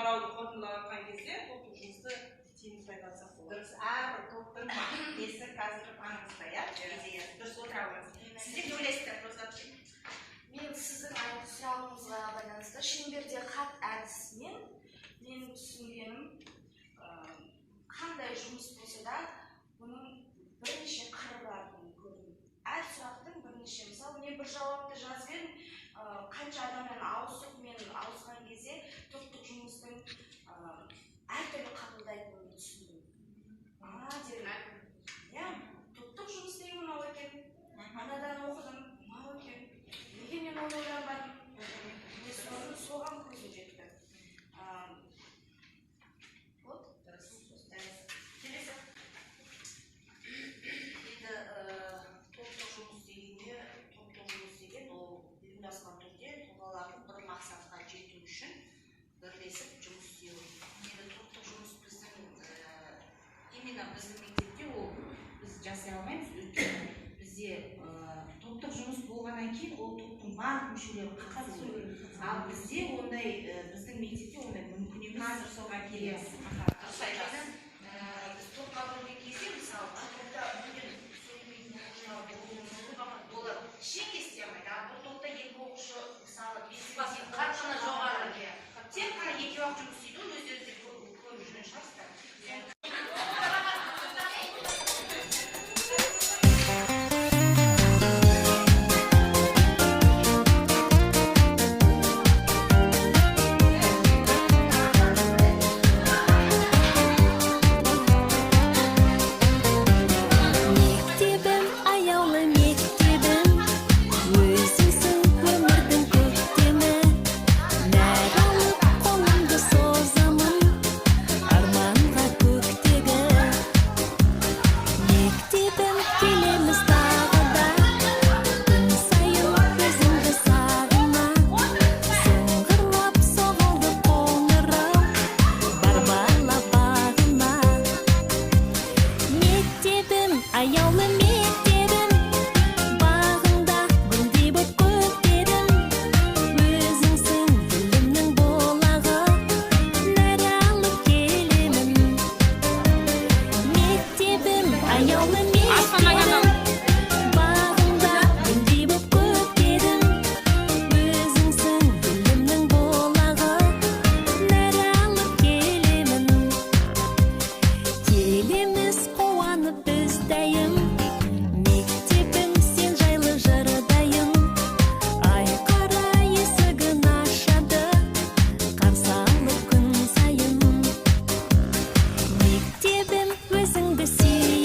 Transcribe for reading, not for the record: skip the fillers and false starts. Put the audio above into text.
тарауды қорытындылаған кезде топтық жұмысты тиімді пайдалансақ болады. Дұрыс, әрбір топтың несі қазір маңызды, иә, идеясы. Дұрыс отыра алыңыз. Сіздер не ойлайсыздар, Розат? Мен сіздің сұрағыңызға байланысты шеңберде хат әдісімен менің түсінгенім қандай жұмыс болса да бұның бірнеше қыры барын көрдім. Әр сұрақтың бірнеше, мысалы мен бір жауапты жазып едім, қанша адаммен ауысқан кезде топтық жұмыстың әртүрлі қабылдайтынын түсіндім. Дедім, топтық жұмыс деген мынау екен, анадан оқыдым, мынау екен, неге мен оны ойланбадым, соған көзім жетті. Вот, келесі. Енді топтық жұмыс деген ол ұйымдасқан түрде тұлғалардың бір мақсатқа жету үшін бірлесіп жұмыс істеу. Енді топтық жұмыс именно біздің мектепте ол біз жасай алмаймыз, өйткені бізде топтық жұмыс болғаннан кейін ол топтың барлық мүшелері қатысу. Ал бізде ондай біздің мектепте ондай мүмкін емес. Қазір соған келеміз. Біз топқа бөлген кезде, мысалы, топта мүлдем сөйлемейтін оқушылар болар. Ештеңе істей алмайды. Ал бір топта екі оқушы, мысалы, Қарқыны жоғары. тек қана екеуі-ақ жұмыс істейді, өздеріңіз де көріп жүрген шығарсыздар. Өзіңді сүй